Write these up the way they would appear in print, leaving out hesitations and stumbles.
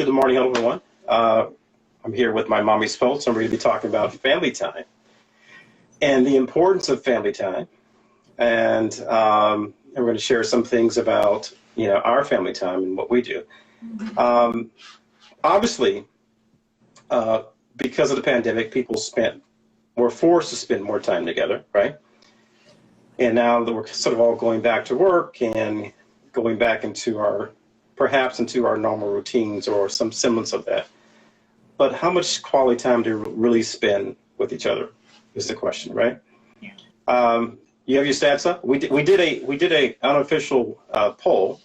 the Morning Huddle, everyone. I'm here with my mommy's folks. I'm going to be talking about family time and the importance of family time. And we're going to share some things about, our family time and what we do. Obviously, because of the pandemic, people were forced to spend more time together, right? And now that we're sort of all going back to work and going back perhaps into our normal routines or some semblance of that. But how much quality time do we really spend with each other is the question, right? Yeah. You have your stats up? We did a unofficial poll,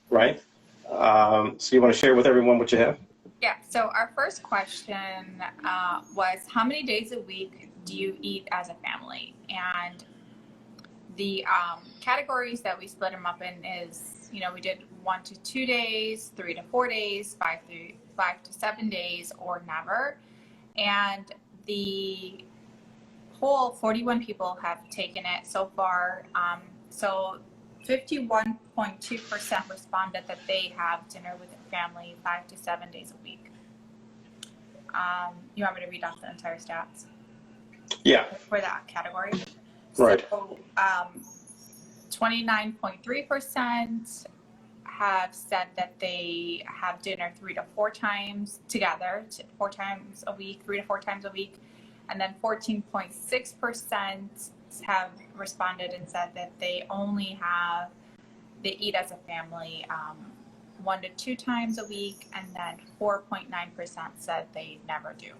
right? So you want to share with everyone what you have? Yeah, so our first question was, how many days a week do you eat as a family? And the categories that we split them up in is, we did 1 to 2 days, 3 to 4 days, 5 to 7 days, or never. And the whole 41 people have taken it so far. So 51.2% responded that they have dinner with their family 5 to 7 days a week. You want me to read off the entire stats? Yeah. For that category? Right. So 29.3% have said that they have dinner 3 to 4 times together, 4 times a week, 3 to 4 times a week. And then 14.6% have responded and said that they eat as a family 1 to 2 times a week, and then 4.9% said they never do.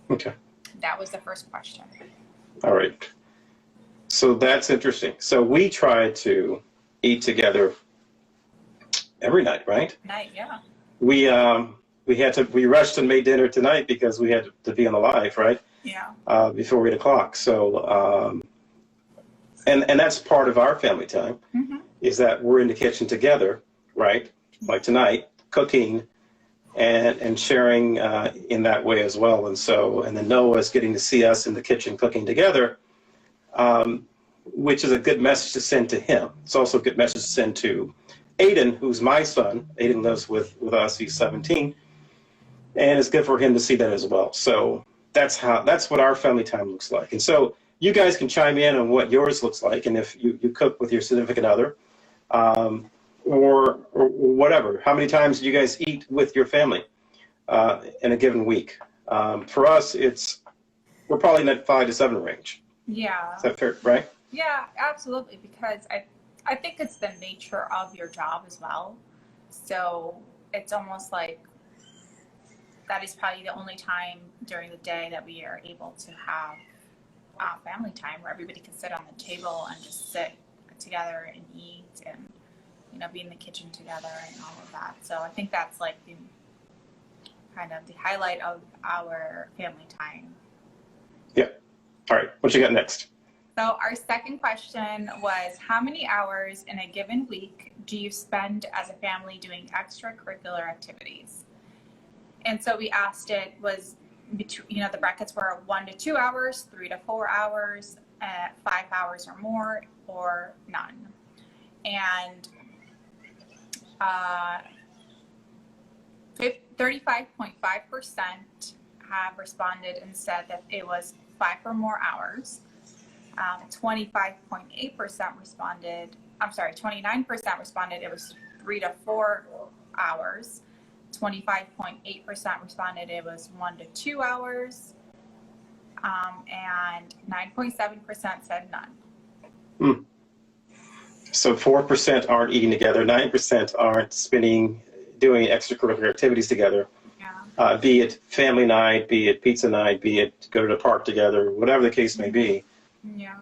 Okay. That was the first question. All right. So that's interesting. So we try to eat together every night, right? Night, yeah. We rushed and made dinner tonight because we had to be on the live, right? Yeah. Before 8 o'clock. So, and that's part of our family time, is that we're in the kitchen together, right? Like tonight, cooking and sharing in that way as well. And then Noah's getting to see us in the kitchen cooking together, which is a good message to send to him. It's also a good message to send to Aiden, who's my son. Aiden lives with us. He's 17. And it's good for him to see that as well. So that's what our family time looks like. And so you guys can chime in on what yours looks like, and if you cook with your significant other, or whatever. How many times do you guys eat with your family in a given week? For us, we're probably in that 5 to 7 range. Yeah. Is that fair, right? Yeah, absolutely. Because I think it's the nature of your job as well. So it's almost like that is probably the only time during the day that we are able to have family time where everybody can sit on the table and just sit together and eat and, be in the kitchen together and all of that. So I think that's like the highlight of our family time. Yeah. All right. What you got next? So our second question was, how many hours in a given week do you spend as a family doing extracurricular activities? And so we asked it was between, the brackets were 1 to 2 hours, 3 to 4 hours, 5 hours or more, or none. And 35.5% have responded and said that it was 5 or more hours. 29% responded it was 3 to 4 hours. 25.8% responded it was 1 to 2 hours. And 9.7% said none. So 4% aren't eating together, 9% aren't doing extracurricular activities together. Yeah. Be it family night, be it pizza night, be it go to the park together, whatever the case may be. Yeah.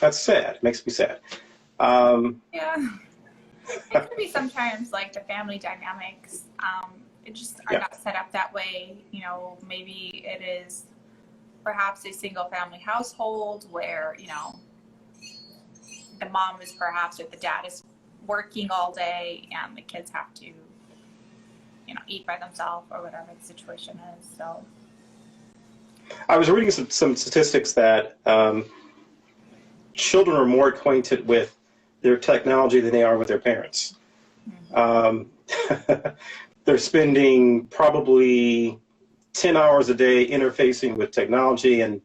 That's sad. It makes me sad. Yeah. It could be sometimes like the family dynamics. It just are not set up that way. Maybe it is perhaps a single family household where, the mom is perhaps, or the dad is working all day and the kids have to, eat by themselves or whatever the situation is. So I was reading some statistics that children are more acquainted with their technology than they are with their parents. they're spending probably 10 hours a day interfacing with technology and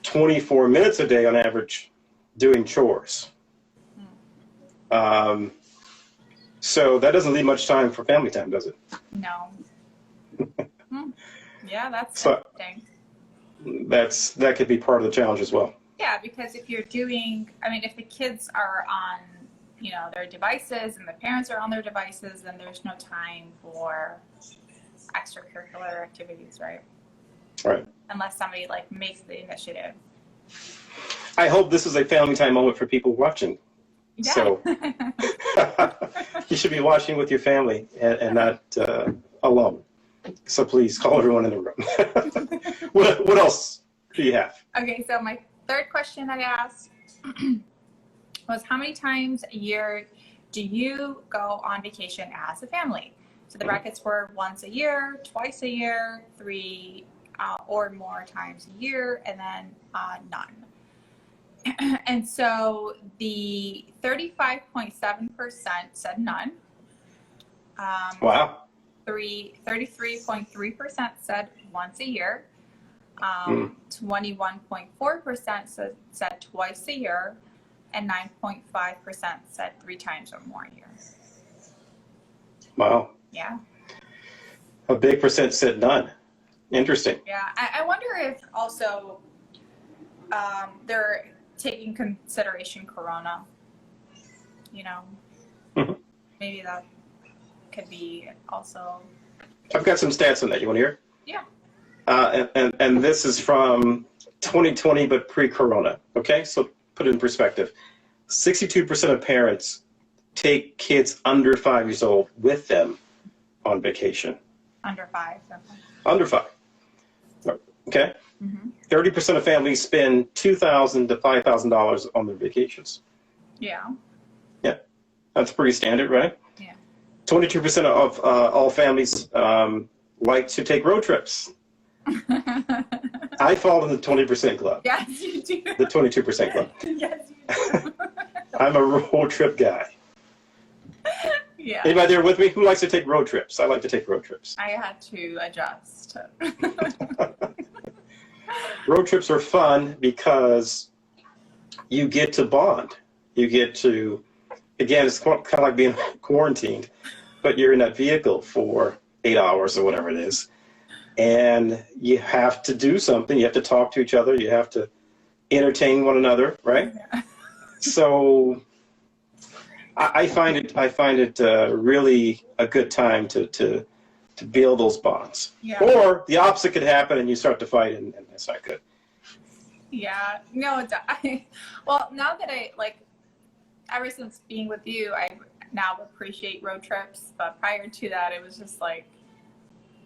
24 minutes a day on average doing chores. So that doesn't leave much time for family time, does it? No. Yeah, that's So interesting. that could be part of the challenge as well. Yeah, because if you're doing, I mean, if the kids are on, their devices and the parents are on their devices, then there's no time for extracurricular activities, right? Right. Unless somebody like makes the initiative. I hope this is a family time moment for people watching. Yeah. So you should be watching with your family and not alone. So please call everyone in the room. What else do you have? Okay, so my third question I asked was, how many times a year do you go on vacation as a family? So the brackets were once a year, twice a year, 3 or more times a year, and then none. And so the 35.7% said none. Wow. 33.3% said once a year. 21.4% said twice a year, and 9.5% said 3 times or more a year. Wow. Yeah. A big percent said none. Interesting. Yeah. I wonder if also they're taking consideration Corona. Maybe that could be also. I've got some stats on that. You want to hear? Yeah. And this is from 2020, but pre-corona. Okay, so put it in perspective. 62% of parents take kids under 5 years old with them on vacation. Under 5. Okay. Under 5. Okay. 30% of families spend $2,000 to $5,000 on their vacations. Yeah. Yeah, that's pretty standard, right? Yeah. 22% of all families like to take road trips. I fall in the 20% club. Yes, you do. The 22% club. Yes, you do. I'm a road trip guy. Yeah. Anybody there with me? Who likes to take road trips? I like to take road trips. I had to adjust. Road trips are fun because you get to bond. You get to, again, it's kind of like being quarantined, but you're in that vehicle for 8 hours or whatever it is. And you have to do something. You have to talk to each other. You have to entertain one another, right? Yeah. So I find it really a good time to build those bonds. Yeah. Or the opposite could happen and you start to fight and that's not good. Yeah. No, well, now that ever since being with you, I now appreciate road trips. But prior to that, it was just like,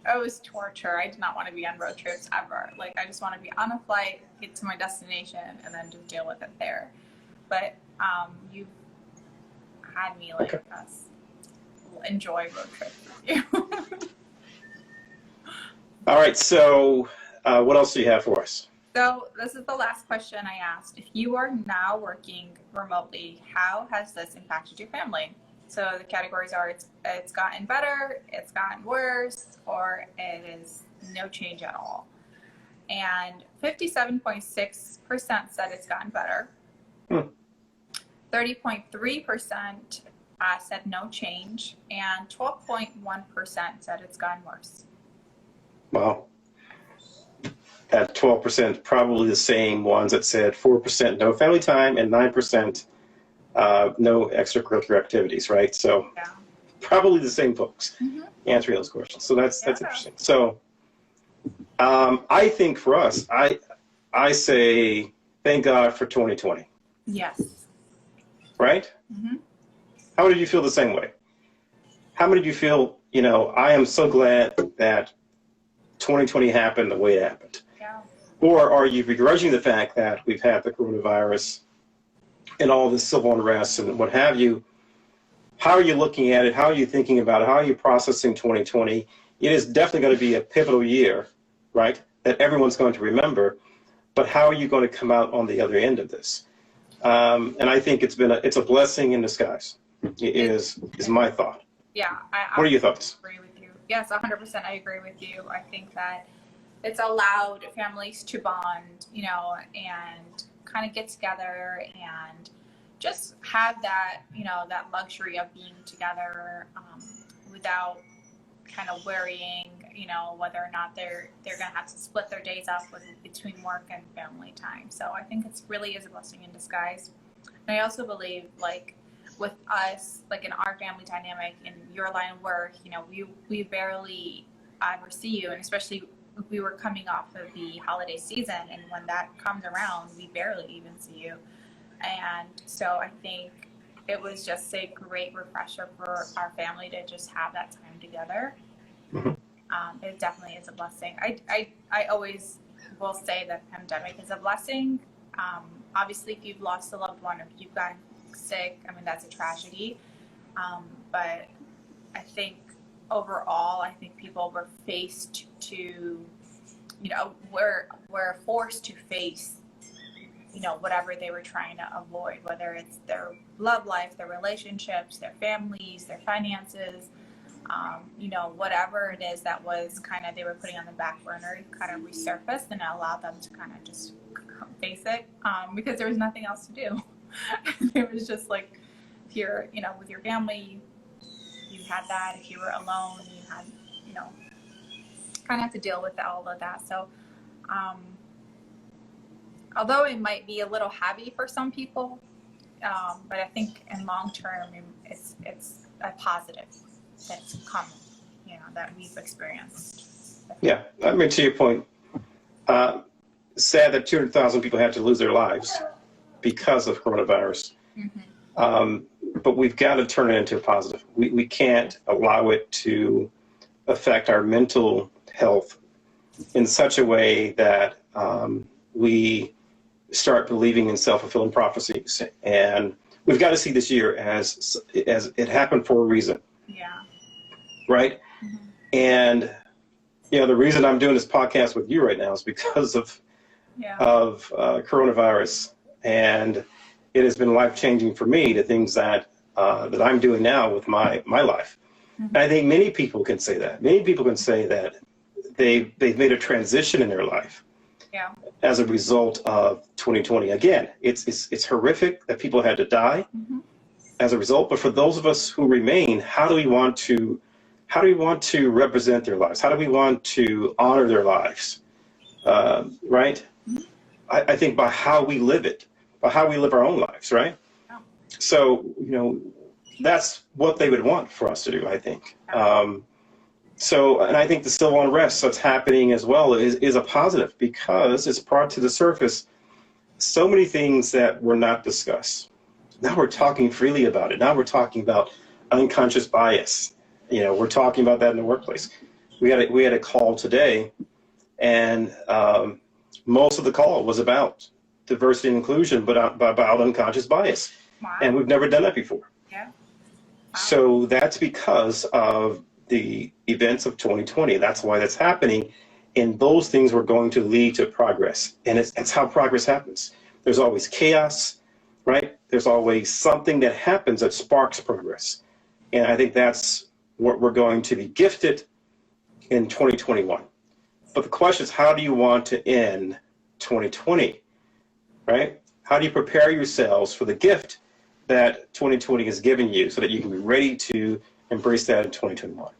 it was torture. I did not want to be on road trips ever. Like, I just want to be on a flight, get to my destination, and then just deal with it there. But you've had me enjoy road trips with you. All right, so what else do you have for us? So this is the last question I asked. If you are now working remotely, how has this impacted your family? So the categories are it's gotten better, it's gotten worse, or it is no change at all. And 57.6% said it's gotten better. 30.3% said no change, and 12.1% said it's gotten worse. Wow. That 12% probably the same ones that said 4% no family time and 9% no extracurricular activities, right? So Yeah. probably the same folks answering those questions. So that's interesting. So I think for us, I say thank God for 2020. Yes. Right? How many of you feel the same way? How many of you feel, I am so glad that 2020 happened the way it happened? Yeah. Or are you begrudging the fact that we've had the coronavirus and all this civil unrest and what have you? How are you looking at it? How are you thinking about it? How are you processing 2020? It is definitely going to be a pivotal year, right, that everyone's going to remember. But how are you going to come out on the other end of this? And I think it's a blessing in disguise. Is my thought. Yeah. What are your thoughts? I agree with you. Yes, 100%. I agree with you. I think that it's allowed families to bond, and kind of get together and just have that, that luxury of being together, without kind of worrying, whether or not they're going to have to split their days up between work and family time. So I think it's really is a blessing in disguise. And I also believe, like, with us, like in our family dynamic, in your line of work, we barely ever see you, and especially we were coming off of the holiday season, and when that comes around, we barely even see you. And so I think it was just a great refresher for our family to just have that time together. Mhm. It definitely is a blessing. I always will say that pandemic is a blessing. Obviously, if you've lost a loved one, if you've gotten sick, I mean, that's a tragedy. But I think overall, I think people were faced to, were forced to face, whatever they were trying to avoid, whether it's their love life, their relationships, their families, their finances, whatever it is that was kind of they were putting on the back burner kind of resurfaced, and it allowed them to kind of just face it, because there was nothing else to do. It was just like, if you're, with your family, you had that. If you were alone, you had, kind of have to deal with all of that. So, although it might be a little heavy for some people, but I think in long term, it's a positive that's common, that we've experienced. Yeah, I mean, to your point, sad that 200,000 people had to lose their lives because of coronavirus. Mm-hmm. But we've got to turn it into a positive. We can't allow it to affect our mental health in such a way that we start believing in self-fulfilling prophecies. And we've got to see this year as it happened for a reason. Yeah. Right? Mm-hmm. And, the reason I'm doing this podcast with you right now is because of coronavirus. And it has been life-changing for me, the things that I'm doing now with my life. Mm-hmm. And I think many people can say that. Many people can say that they've made a transition in their life as a result of 2020. Again, it's horrific that people had to die as a result. But for those of us who remain, how do we want to represent their lives? How do we want to honor their lives? Right? I think by how we live it, by how we live our own lives, right? Yeah. So, that's what they would want for us to do, I think. And I think the civil unrest that's happening as well is a positive, because it's brought to the surface so many things that were not discussed. Now we're talking freely about it. Now we're talking about unconscious bias. We're talking about that in the workplace. We had a call today, and most of the call was about diversity and inclusion, but about unconscious bias. Wow. And we've never done that before. Yeah. Wow. So that's because of the events of 2020. That's why that's happening. And those things were going to lead to progress. And it's how progress happens. There's always chaos, right? There's always something that happens that sparks progress. And I think that's what we're going to be gifted in 2021. But the question is, how do you want to end 2020, right? How do you prepare yourselves for the gift that 2020 has given you so that you can be ready to embrace that in 2021?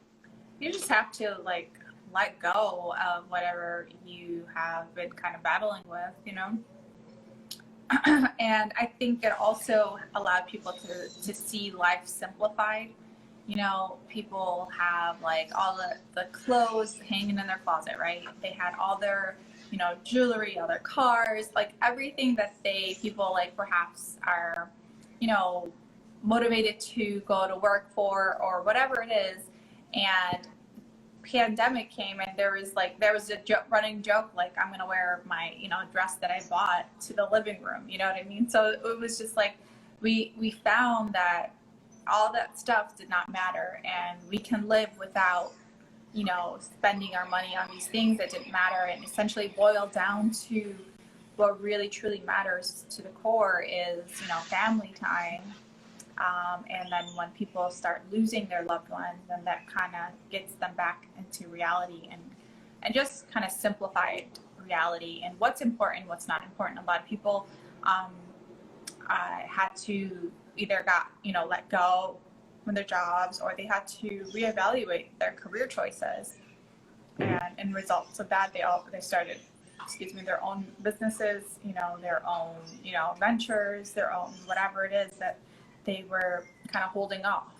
You just have to let go of whatever you have been kind of battling with, And I think it also allowed people to see life simplified. People have all the clothes hanging in their closet, right? They had all their, jewelry, all their cars, everything that people perhaps are, motivated to go to work for or whatever it is. And pandemic came, and there was a running joke, I'm going to wear my, dress that I bought to the living room. You know what I mean? So it was just we found that all that stuff did not matter, and we can live without, spending our money on these things that didn't matter, and essentially boil down to what really truly matters to the core is, family time, And then when people start losing their loved ones, then that kind of gets them back into reality and just kind of simplified reality and what's important, what's not important. A lot of people had to either let go from their jobs, or they had to reevaluate their career choices. And in results of that, they started, their own businesses, their own, ventures, their own whatever it is that they were kind of holding off.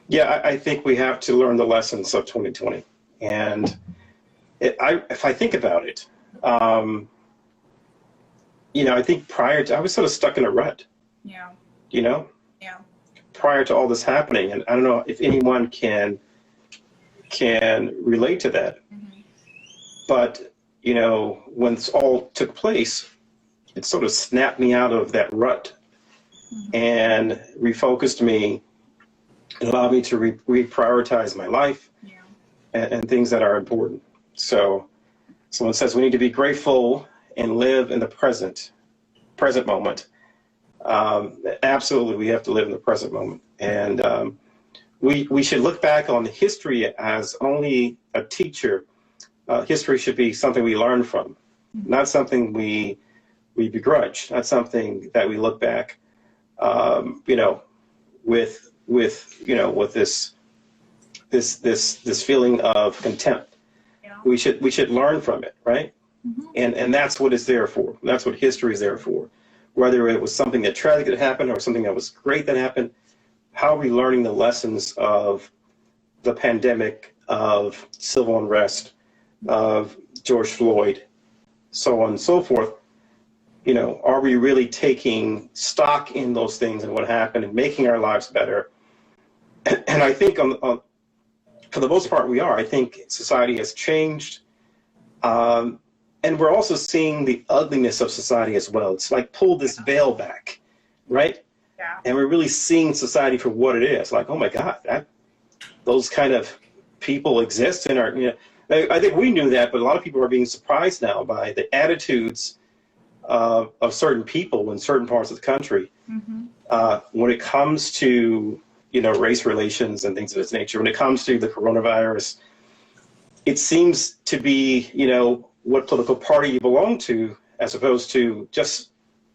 Yeah, I think we have to learn the lessons of 2020. And if I think about it, I think I was sort of stuck in a rut. Yeah. Yeah. Prior to all this happening. And I don't know if anyone can relate to that. Mm-hmm. But, when this all took place, it sort of snapped me out of that rut. Mm-hmm. And refocused me and allowed me to reprioritize my life. Yeah. And things that are important. So someone says we need to be grateful and live in the present moment. Absolutely, we have to live in the present moment. And we should look back on history as only a teacher. History should be something we learn from, not something we begrudge, not something that we look back, with this feeling of contempt. Yeah. We should learn from it, right? Mm-hmm. And that's what it's there for. That's what history is there for. Whether it was something that tragic that happened or something that was great that happened, how are we learning the lessons of the pandemic, of civil unrest, of George Floyd, so on and so forth? Are we really taking stock in those things and what happened and making our lives better? And I think for the most part we are. I think society has changed. And we're also seeing the ugliness of society as well. It's like pull this veil back, right? Yeah. And we're really seeing society for what it is. Like, oh my God, those kind of people exist in our, I think we knew that, but a lot of people are being surprised now by the attitudes of certain people in certain parts of the country. Mm-hmm. When it comes to, race relations and things of this nature, when it comes to the coronavirus, it seems to be, what political party you belong to, as opposed to just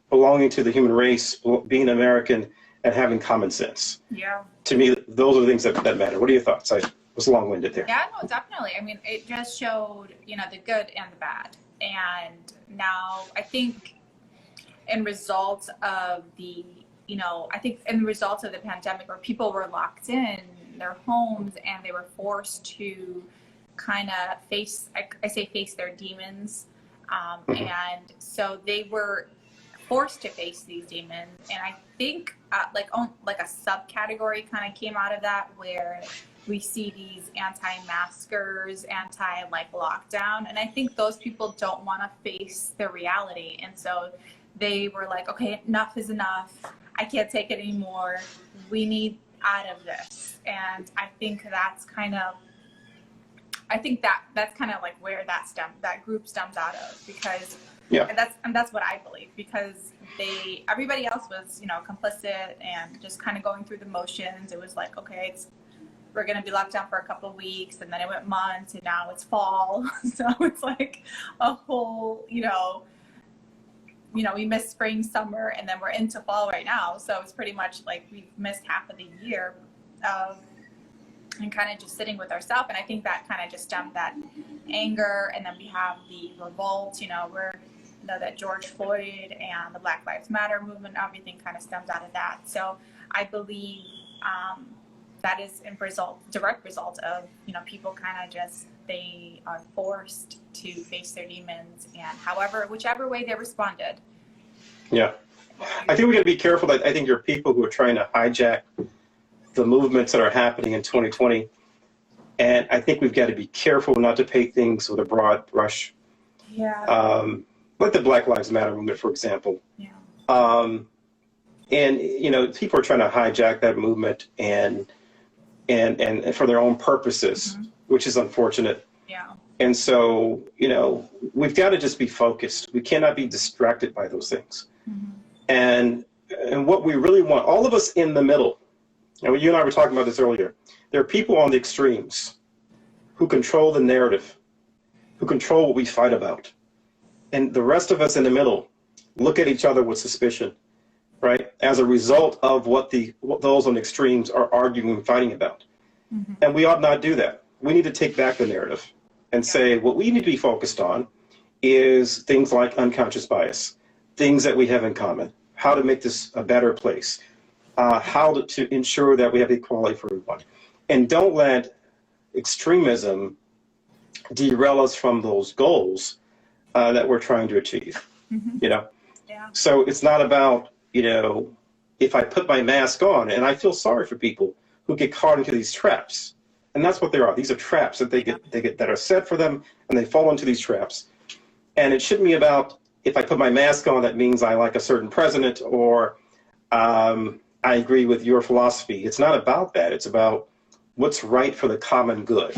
belonging to the human race, being American, and having common sense. Yeah. To me, those are the things that matter. What are your thoughts? I was long-winded there. Yeah, no, definitely. I mean, it just showed, the good and the bad. And now I think in results of the pandemic, where people were locked in their homes and they were forced to kind of face their demons. And so they were forced to face these demons. And I think like a subcategory kind of came out of that, where we see these anti-maskers, anti-like lockdown. And I think those people don't want to face their reality. And so they were like, okay, enough is enough. I can't take it anymore. We need out of this. And I think that's kind of like where that group stems out of, because and that's what I believe, because everybody else was, complicit and just kind of going through the motions. It was like, okay, we're going to be locked down for a couple of weeks, and then it went months, and now it's fall. So it's like a whole, we missed spring, summer, and then we're into fall right now. So it's pretty much like we've missed half of the year and kind of just sitting with ourselves. And I think that kind of just stemmed that anger. And then we have the revolt, that George Floyd and the Black Lives Matter movement, everything kind of stems out of that. So I believe that is direct result of, people kind of just, they are forced to face their demons, and whichever way they responded. Yeah. I think we got to be careful. That I think there are people who are trying to hijack the movements that are happening in 2020. And I think we've got to be careful not to paint things with a broad brush. Yeah. Like the Black Lives Matter movement, for example. Yeah. And, people are trying to hijack that movement and for their own purposes, mm-hmm. which is unfortunate. Yeah. And so, we've got to just be focused. We cannot be distracted by those things. Mm-hmm. And And what we really want, all of us in the middle, and you and I were talking about this earlier, there are people on the extremes who control the narrative, who control what we fight about. And the rest of us in the middle look at each other with suspicion, right? As a result of what those on the extremes are arguing and fighting about. Mm-hmm. And we ought not do that. We need to take back the narrative and say what we need to be focused on is things like unconscious bias, things that we have in common, how to make this a better place, how to ensure that we have equality for everyone. And don't let extremism derail us from those goals that we're trying to achieve, you know? Yeah. So it's not about, you know, if I put my mask on, and I feel sorry for people who get caught into these traps. And that's what they are. These are traps that they get that are set for them, and they fall into these traps. And it shouldn't be about, if I put my mask on, that means I like a certain president, or I agree with your philosophy. It's not about that. It's about what's right for the common good,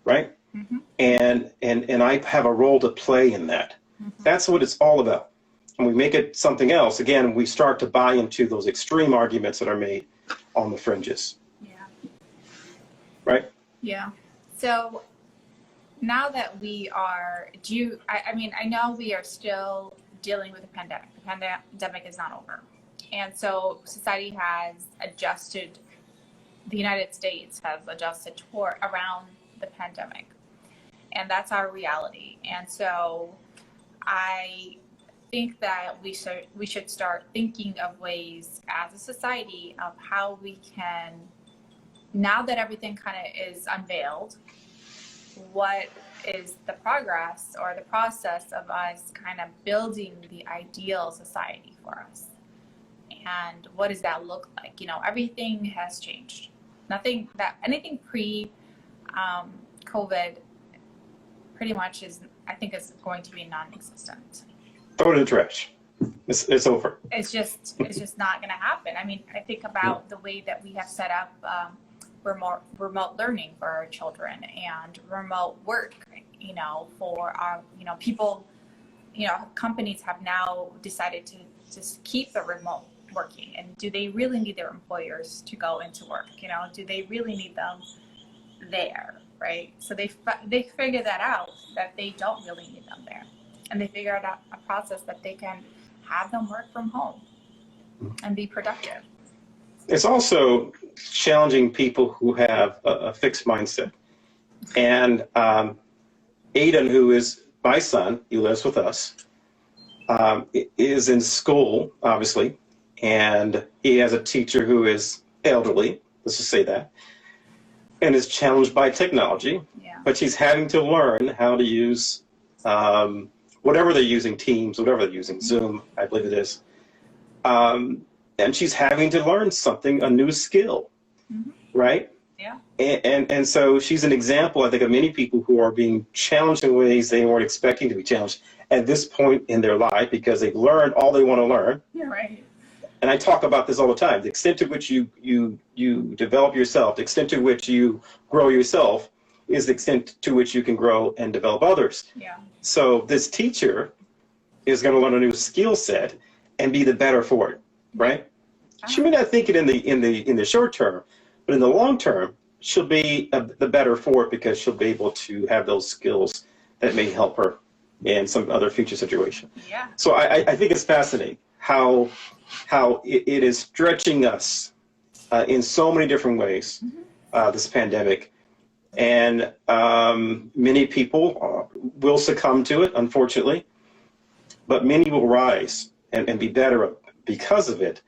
right? Mm-hmm. And I have a role to play in that. Mm-hmm. That's what it's all about. When we make it something else, again, we start to buy into those extreme arguments that are made on the fringes. Yeah. Right? Yeah. So now that we are, I mean, I know we are still dealing with the pandemic. The pandemic is not over. And so society has adjusted, the United States has adjusted around the pandemic. And that's our reality. And so I think that we should start thinking of ways as a society of how we can, now that everything kind of is unveiled, what is the progress or the process of us kind of building the ideal society for us? And what does that look like? You know, everything has changed. Anything pre-COVID pretty much I think is going to be non-existent. Throw it in the trash. It's over. It's just not going to happen. I mean, I think about the way that we have set up remote learning for our children and remote work, you know, for our, you know, people, you know, companies have now decided to just keep the remote working. And do they really need their employers to go into work? You know, do they really need them there? Right. So they figure that out, that they don't really need them there. And they figure out a process that they can have them work from home and be productive. It's also challenging people who have a fixed mindset. And Aiden, who is my son, he lives with us, is in school, obviously, and he has a teacher who is elderly, let's just say that, and is challenged by technology, but she's having to learn how to use whatever they're using, Teams, whatever they're using, Zoom, I believe it is. And she's having to learn a new skill, right? Yeah. And so she's an example, I think, of many people who are being challenged in ways they weren't expecting to be challenged at this point in their life because they've learned all they want to learn. Yeah, right. And I talk about this all the time. The extent to which you develop yourself, the extent to which you grow yourself is the extent to which you can grow and develop others. Yeah. So this teacher is going to learn a new skill set and be the better for it, right? She may not think it in the short term, but in the long term, she'll be the better for it because she'll be able to have those skills that may help her in some other future situation. Yeah. So I think it's fascinating how it is stretching us in so many different ways, this pandemic. And many people will succumb to it, unfortunately, but many will rise and be better because of it,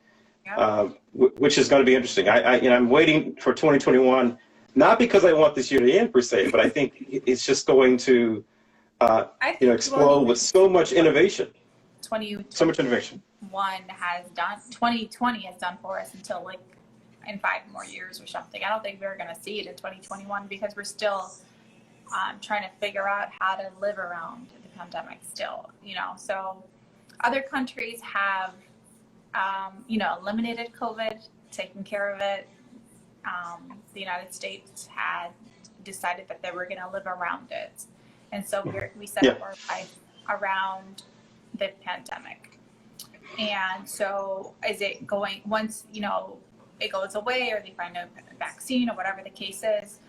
which is going to be interesting. I'm waiting for 2021, not because I want this year to end per se, but I think it's just going to explode with so much innovation. 2020 has done for us until like in 5 more years or something. I don't think we're going to see it in 2021 because we're still trying to figure out how to live around the pandemic still, you know. So other countries have, eliminated COVID, taken care of it. The United States had decided that they were going to live around it. And so we set up our life around the pandemic. And so is it going, once, it goes away or they find a vaccine or whatever the case is,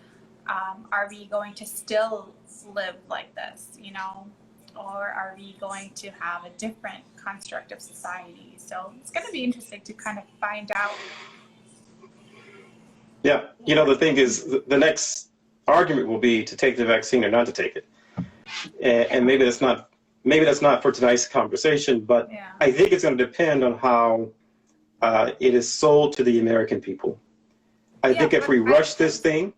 are we going to still live like this, or are we going to have a different construct of society? So it's going to be interesting to kind of find out. Yeah. The thing is, the next argument will be to take the vaccine or not to take it. And maybe that's not for tonight's conversation, but Yeah. I think it's going to depend on how it is sold to the American people. I think if we rush this thing,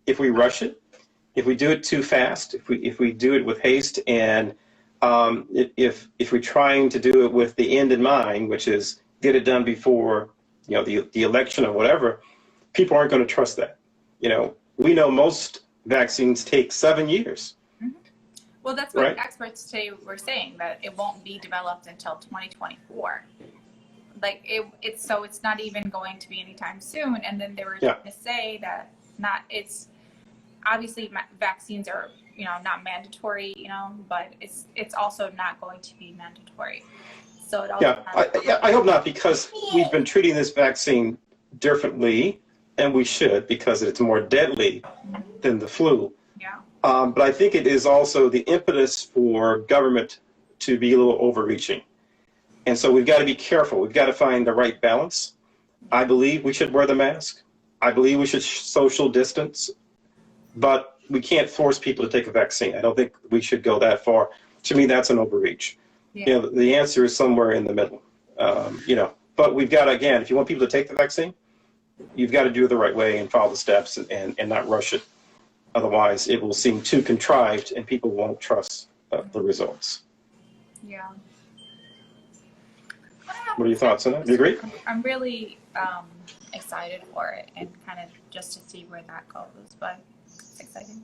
if we rush it, if we do it too fast, if we do it with haste, and if we're trying to do it with the end in mind, which is get it done before the election or whatever, people aren't going to trust that. We know most vaccines take 7 years. Well, that's what experts today were saying, that it won't be developed until 2024. Like it's not even going to be anytime soon. And then they were going to say that it's obviously vaccines are not mandatory, but it's also not going to be mandatory. So it also I hope not, because we've been treating this vaccine differently, and we should, because it's more deadly than the flu. Yeah. But I think it is also the impetus for government to be a little overreaching. And so we've got to be careful. We've got to find the right balance. I believe we should wear the mask. I believe we should social distance. But we can't force people to take a vaccine. I don't think we should go that far. To me, that's an overreach. Yeah. The answer is somewhere in the middle. But we've got to, again, if you want people to take the vaccine, you've got to do it the right way and follow the steps and not rush it. Otherwise, it will seem too contrived and people won't trust the results. Yeah. What are your thoughts on that? Do you agree? I'm really excited for it, and kind of just to see where that goes, but it's exciting.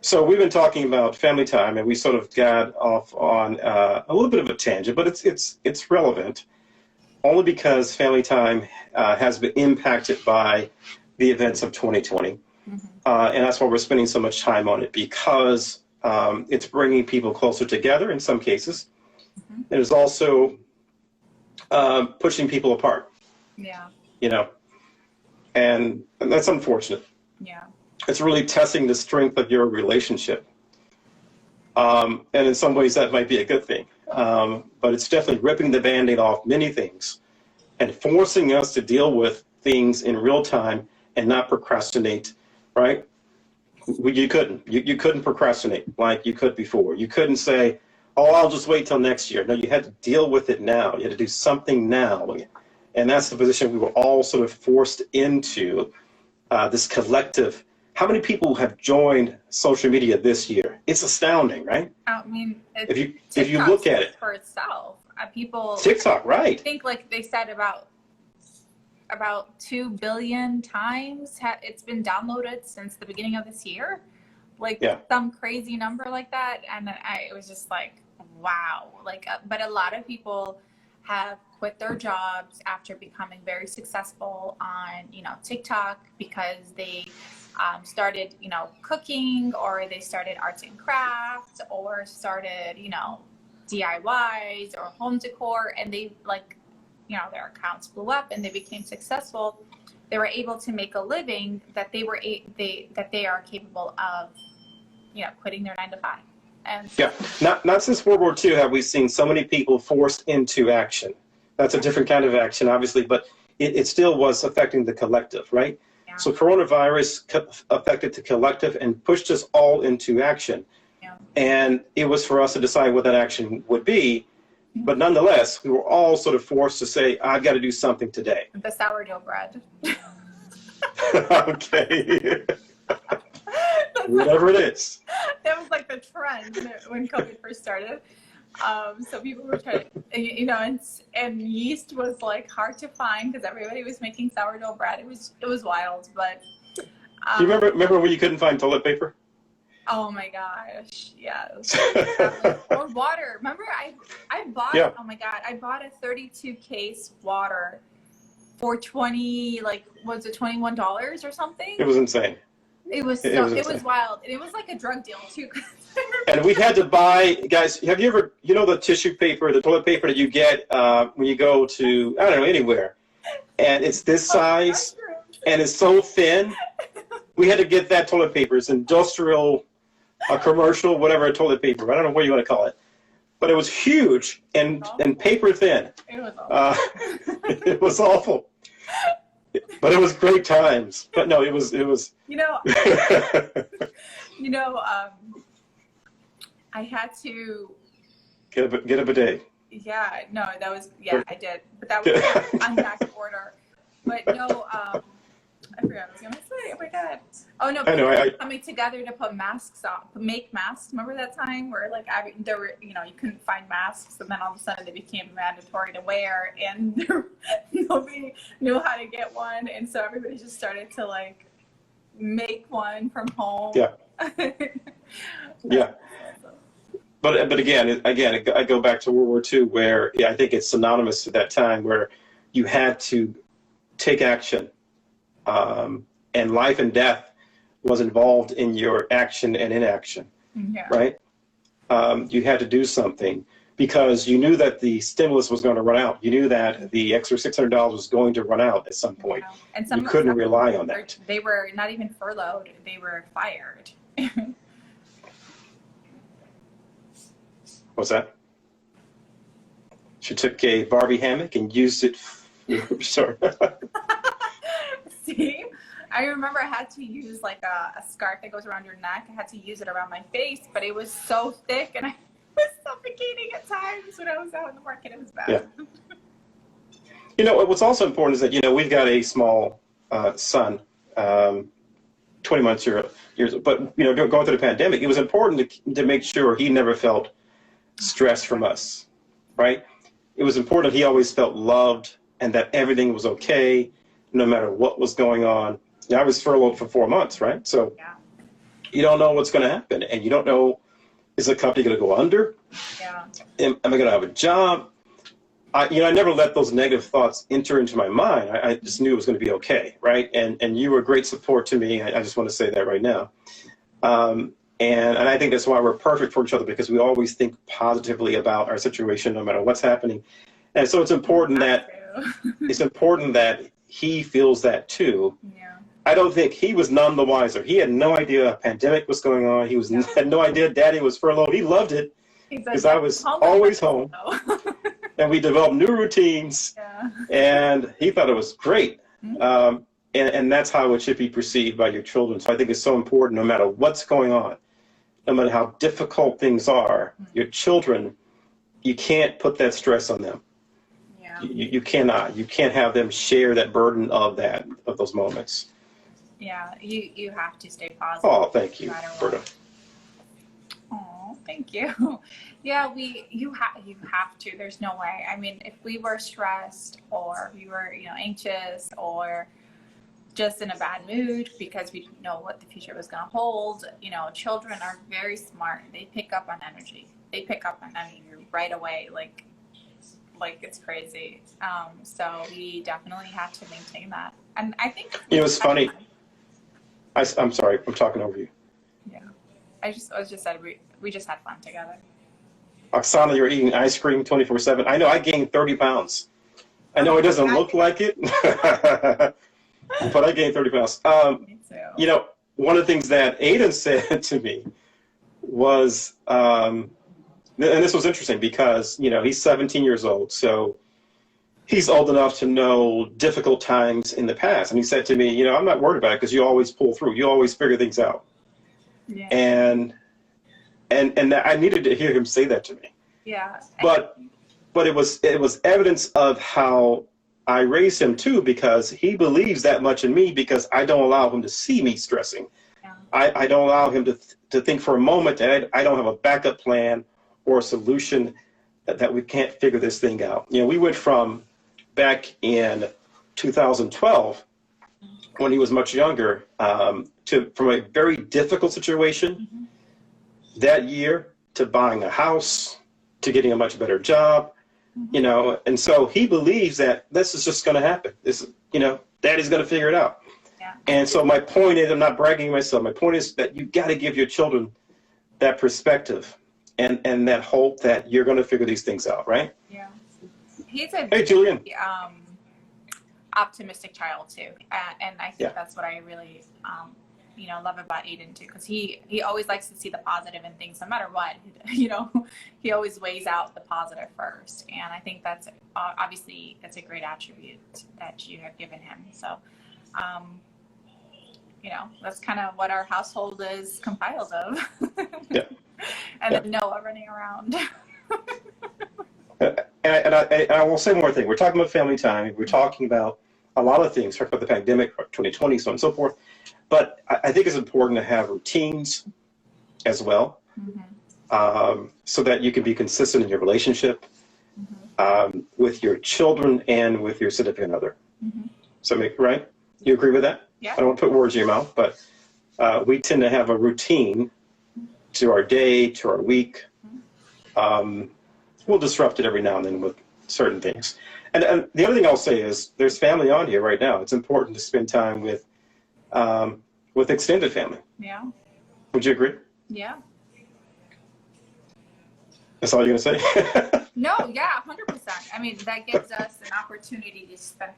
So we've been talking about family time, and we sort of got off on a little bit of a tangent, but it's relevant only because family time has been impacted by the events of 2020. And that's why we're spending so much time on it, because it's bringing people closer together in some cases. It is also pushing people apart. Yeah. And that's unfortunate. Yeah. It's really testing the strength of your relationship. And in some ways that might be a good thing. But it's definitely ripping the Band-Aid off many things and forcing us to deal with things in real time and not procrastinate, right? You couldn't procrastinate like you could before. You couldn't say, oh, I'll just wait till next year. No, you had to deal with it now. You had to do something now. And that's the position we were all sort of forced into, this collective. How many people have joined social media this year? It's astounding, right? I mean, if you look at it for itself, people TikTok, right? I think, like they said, about 2 billion times it's been downloaded since the beginning of this year, some crazy number like that. And it was just like, wow. But a lot of people have quit their jobs after becoming very successful on TikTok, because they started cooking, or they started arts and crafts, or started DIYs or home decor, and they their accounts blew up and they became successful. They were able to make a living that they are capable of quitting their 9 to 5. And not since World War II have we seen so many people forced into action. That's a different kind of action, obviously, but it still was affecting the collective, right? Yeah. So coronavirus affected the collective and pushed us all into action. Yeah. And it was for us to decide what that action would be. But nonetheless, we were all sort of forced to say, I've got to do something today. The sourdough bread. Okay. Whatever it is. That was like the trend when COVID first started. So people were trying to, and yeast was like hard to find because everybody was making sourdough bread. It was wild, but. Do you remember when you couldn't find toilet paper? Oh my gosh, yes. Or water. Remember, I bought. Yeah. Oh my God, I bought a 32 case water for $21 or something. It was insane. It was It so, was it insane. was wild. And it was like a drug deal too. And we had to buy, guys, have you ever, the tissue paper, the toilet paper that you get when you go to, I don't know, anywhere. And it's this size and it's so thin. We had to get that toilet paper. It's industrial, commercial, whatever toilet paper. I don't know what you want to call it. But it was huge and paper thin. It was awful. It was awful. But it was great times. But no, it was. You know, I had to get a bidet. Yeah, no, that was, yeah, I did. But that was on back order. But no, I forgot what I was going to say. Oh my God. Oh no, I know, coming together to put masks on, make masks. Remember that time where like there were, you couldn't find masks and then all of a sudden they became mandatory to wear and nobody knew how to get one. And so everybody just started to like make one from home. Yeah. Yeah. But again, I go back to World War II, where I think it's synonymous to that time where you had to take action, and life and death was involved in your action and inaction, right? You had to do something because you knew that the stimulus was going to run out. You knew that the extra $600 was going to run out at some point. And some you couldn't rely on that. They were not even furloughed; they were fired. What's that? She took a Barbie hammock and used it. Sorry. See, I remember I had to use like a scarf that goes around your neck. I had to use it around my face, but it was so thick and I was suffocating at times when I was out in the market. It was bad. Yeah. What's also important is that, we've got a small son, 20 months years old. But, going through the pandemic, it was important to make sure he never felt stress from us, right? It was important he always felt loved and that everything was okay, no matter what was going on. I was furloughed for 4 months, right? So you don't know what's going to happen, and you don't know, is the company going to go under? Yeah. Am I going to have a job? I never let those negative thoughts enter into my mind. I just knew it was going to be okay, right? And you were great support to me. I just want to say that right now. And I think that's why we're perfect for each other, because we always think positively about our situation, no matter what's happening. And so it's important that he feels that too. Yeah. I don't think he was none the wiser. He had no idea a pandemic was going on. He had no idea Daddy was furloughed. He loved it because I was always home. And we developed new routines, and he thought it was great. And that's how it should be perceived by your children. So I think it's so important, no matter what's going on, no matter how difficult things are, your children, you can't put that stress on them. Yeah. You cannot. You can't have them share that burden of those moments. Yeah, you have to stay positive. Oh, thank you, Berta. Oh, thank you. Yeah, you have to. There's no way. I mean, if we were stressed or we were, anxious or just in a bad mood because we didn't know what the future was going to hold, children are very smart. They pick up on energy. They pick up on energy right away, like it's crazy. So we definitely have to maintain that. And I think it's funny. I'm sorry, I'm talking over you. Yeah, I just said we just had fun together. Oksana, you're eating ice cream 24/7. I know I gained 30 pounds. I know it doesn't look like it, but I gained 30 pounds. Me too. One of the things that Aiden said to me was, and this was interesting because, he's 17 years old, so he's old enough to know difficult times in the past. And he said to me, I'm not worried about it because you always pull through. You always figure things out. Yeah. And I needed to hear him say that to me. Yeah. But it was evidence of how I raised him too, because he believes that much in me because I don't allow him to see me stressing. Yeah. I don't allow him to think for a moment that I don't have a backup plan or a solution that we can't figure this thing out. We went from back in 2012 when he was much younger from a very difficult situation that year to buying a house, to getting a much better job, and so he believes that this is just going to happen. Daddy's going to figure it out. Yeah. And so my point is, I'm not bragging myself. My point is that you got to give your children that perspective and that hope that you're going to figure these things out, right? Yeah. He's a Hey, Julian. optimistic child too, and I think Yeah. that's what I really love about Aiden too, because he always likes to see the positive in things no matter what. He always weighs out the positive first, and I think that's obviously that's a great attribute that you have given him. So that's kind of what our household is compiled of. Yeah. And then Noah running around. And I will say one more thing. We're talking about family time. We're talking about a lot of things. Talking about the pandemic, 2020, so on and so forth. But I think it's important to have routines as well, so that you can be consistent in your relationship with your children and with your significant other. So, right? You agree with that? Yeah. I don't want to put words in your mouth, but we tend to have a routine to our day, to our week. We'll disrupt it every now and then with certain things. And the other thing I'll say is there's family on here right now. It's important to spend time with extended family. Yeah. Would you agree? Yeah. That's all you're going to say? No, yeah, 100%. I mean, that gives us an opportunity to spend,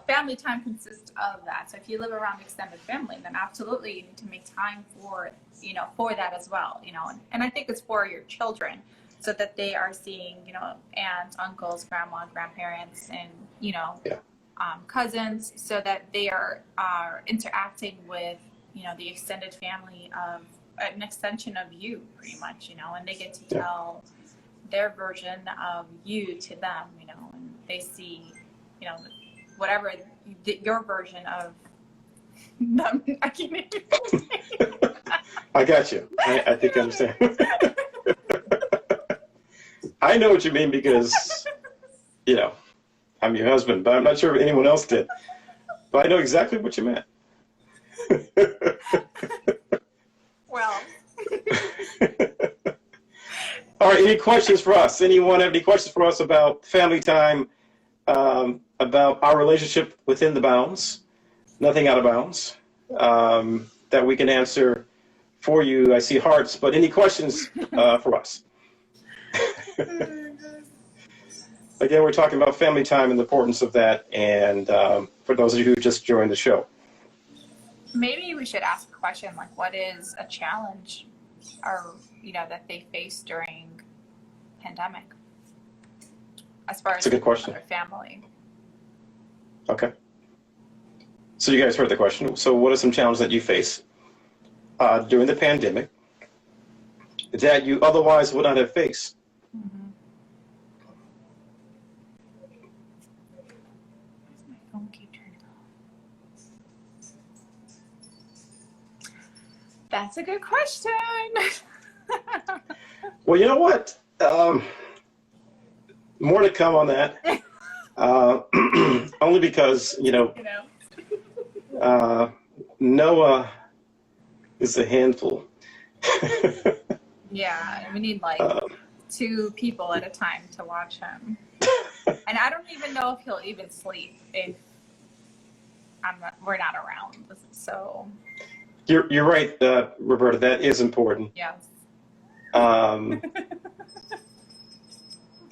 family time consists of that. So if you live around extended family, then absolutely you need to make time for that as well, and I think it's for your children so that they are seeing, aunts, uncles, grandma, grandparents, and, cousins, so that they are interacting with, the extended family of an extension of you pretty much, and they get to tell their version of you to them, and they see, whatever your version of them. I can't even I got you. I think I understand. I know what you mean because, I'm your husband, but I'm not sure if anyone else did. But I know exactly what you meant. Well. All right, any questions for us? Anyone have any questions for us about family time, about our relationship within the bounds, nothing out of bounds, that we can answer for you? I see hearts, but any questions for us? Again, we're talking about family time and the importance of that, and for those of you who just joined the show. Maybe we should ask a question like, what is a challenge or that they face during pandemic as far as That's a good question. Their family? Okay. So you guys heard the question. So what are some challenges that you face during the pandemic that you otherwise would not have faced? My phone keep turning off. That's a good question. Well, you know what? More to come on that. Only because, Noah is a handful. Yeah, we need like 2 people at a time to watch him. And I don't even know if he'll even sleep if we're not around. So You're right, Roberta. That is important. yes.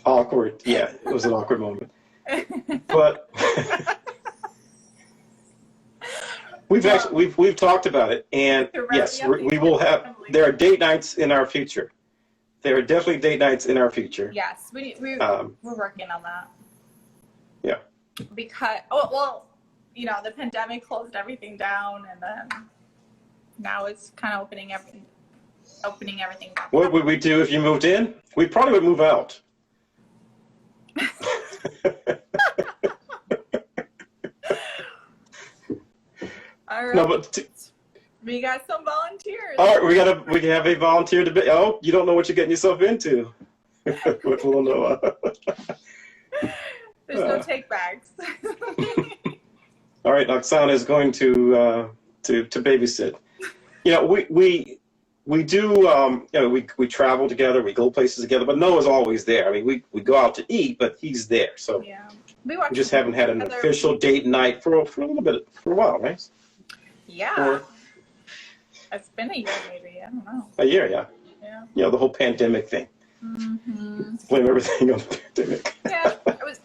Awkward. Yeah, it was an awkward moment. But we've talked about it, and yes, we will have. There are date nights in our future. There are definitely date nights in our future. Yes, we're working on that. Yeah. Because the pandemic closed everything down, and then now it's kind of opening everything back. What would we do if you moved in? We probably would move out. All right. No, but we got some volunteers. all right, we can have a volunteer debate. Oh, you don't know what you're getting yourself into. With little Noah. There's no take backs. All right, Oksana is going to babysit. We do, we travel together, we go places together, but Noah's always there. I mean, we go out to eat, but he's there. So yeah. we just haven't had an official date night for a little bit, for a while, right? Yeah. Or It's been a year, maybe. I don't know. a year, yeah. Yeah. You know, the whole pandemic thing. Mm-hmm. Blame everything on the pandemic. Yeah.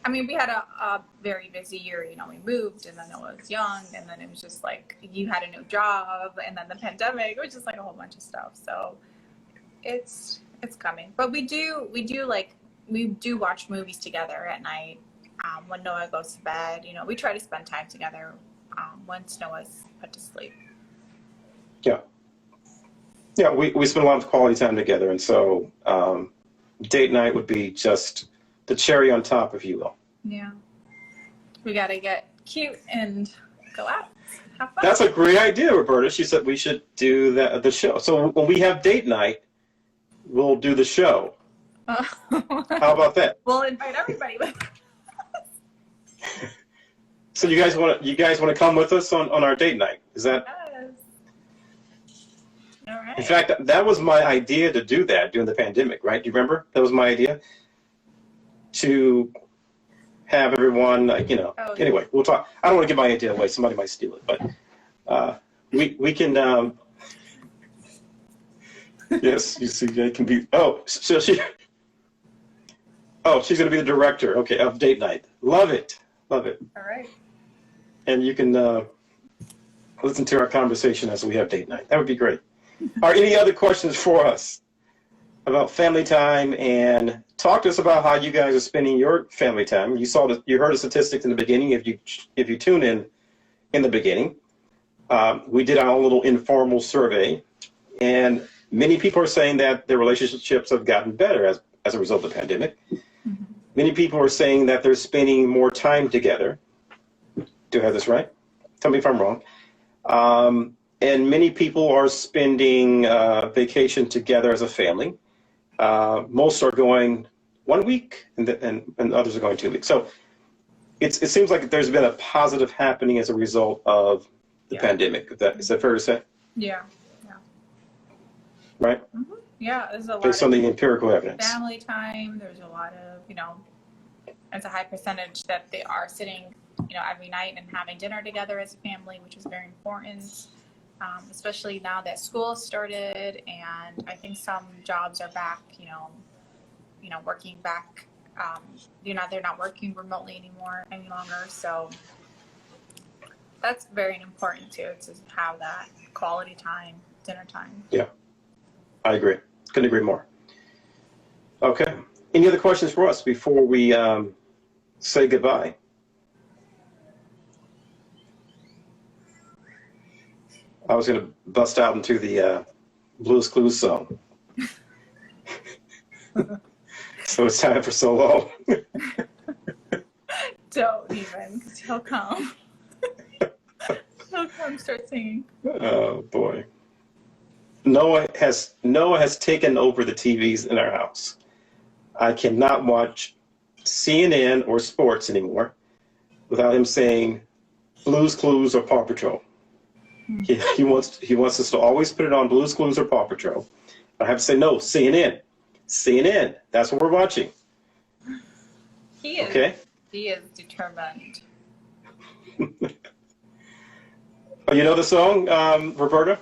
We had a very busy year. You know, we moved, and then I was young, and then it was just like you had a new job, and then the pandemic. It was just like a whole bunch of stuff. So it's coming. But we do watch movies together at night. When Noah goes to bed, you know, we try to spend time together once Noah's put to sleep. Yeah. Yeah, we spend a lot of quality time together, and so date night would be just the cherry on top, if you will. Yeah. We got to get cute and go out. Have fun. That's a great idea, Roberta. She said we should do the show. So when we have date night, we'll do the show. How about that? We'll invite everybody with us. So you guys want to come with us on our date night? Is that? Yes. All right. In fact, that was my idea to do that during the pandemic, right? Do you remember? That was my idea to have everyone, you know. Oh, anyway, we'll talk. I don't want to give my idea away. Somebody might steal it, but we can. Yes, you see, it can be. Oh, so she's going to be the director. Okay, of date night. Love it. Love it. All right. And you can listen to our conversation as we have date night. That would be great. Are any other questions for us about family time? And talk to us about how you guys are spending your family time. You heard a statistic in the beginning. If you tune in the beginning, we did our own little informal survey, and many people are saying that their relationships have gotten better as a result of the pandemic. Mm-hmm. Many people are saying that they're spending more time together. Do I have this right? Tell me if I'm wrong. And many people are spending vacation together as a family. Most are going 1 week, and others are going 2 weeks. So it seems like there's been a positive happening as a result of the pandemic. Is that fair to say? Yeah. Right? Mm-hmm. Yeah, there's a lot Based on of the empirical evidence. family time. There's a lot of, you know, it's a high percentage that they are sitting, you know, every night and having dinner together as a family, which is very important, especially now that school started, and I think some jobs are back, you know, working back. They're not working remotely any longer. So that's very important too, to have that quality time, dinner time. Yeah, I agree. Couldn't agree more. Okay. Any other questions for us before we say goodbye? I was going to bust out into the Blue's Clues song. So it's time for so long. Don't even, because he'll come. He'll come start singing. Oh boy. Noah has taken over the TVs in our house. I cannot watch CNN or sports anymore without him saying Blue's Clues or Paw Patrol. He wants us to always put it on Blue's Clues or Paw Patrol. I have to say no, CNN. CNN. That's what we're watching. He is. Okay. He is determined. Oh, you know the song, Roberta?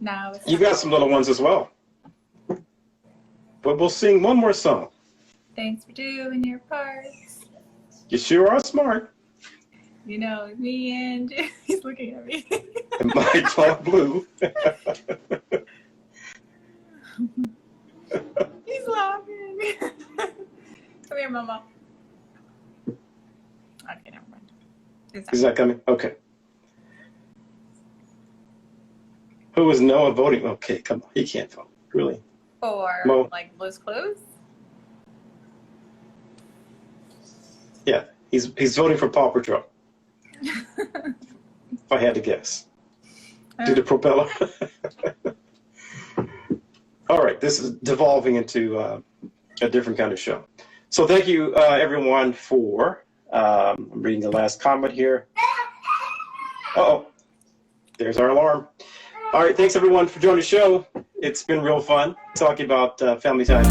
No. You got some little ones as well. But we'll sing one more song. Thanks for doing your part. You sure are smart. You know, me and he's looking at me. And my dog Blue. He's laughing. Come here, Mama. Okay, never mind. He's not coming? Okay. Who is Noah voting? Okay, come on. He can't vote. Really? For, Mo. like, Blue's Clues? Yeah, he's voting for Paw Patrol. If I had to guess. Do the propeller. All right, this is devolving into a different kind of show. So thank you, everyone, for, I'm reading the last comment here. Uh-oh, there's our alarm. All right, thanks, everyone, for joining the show. It's been real fun talking about family time.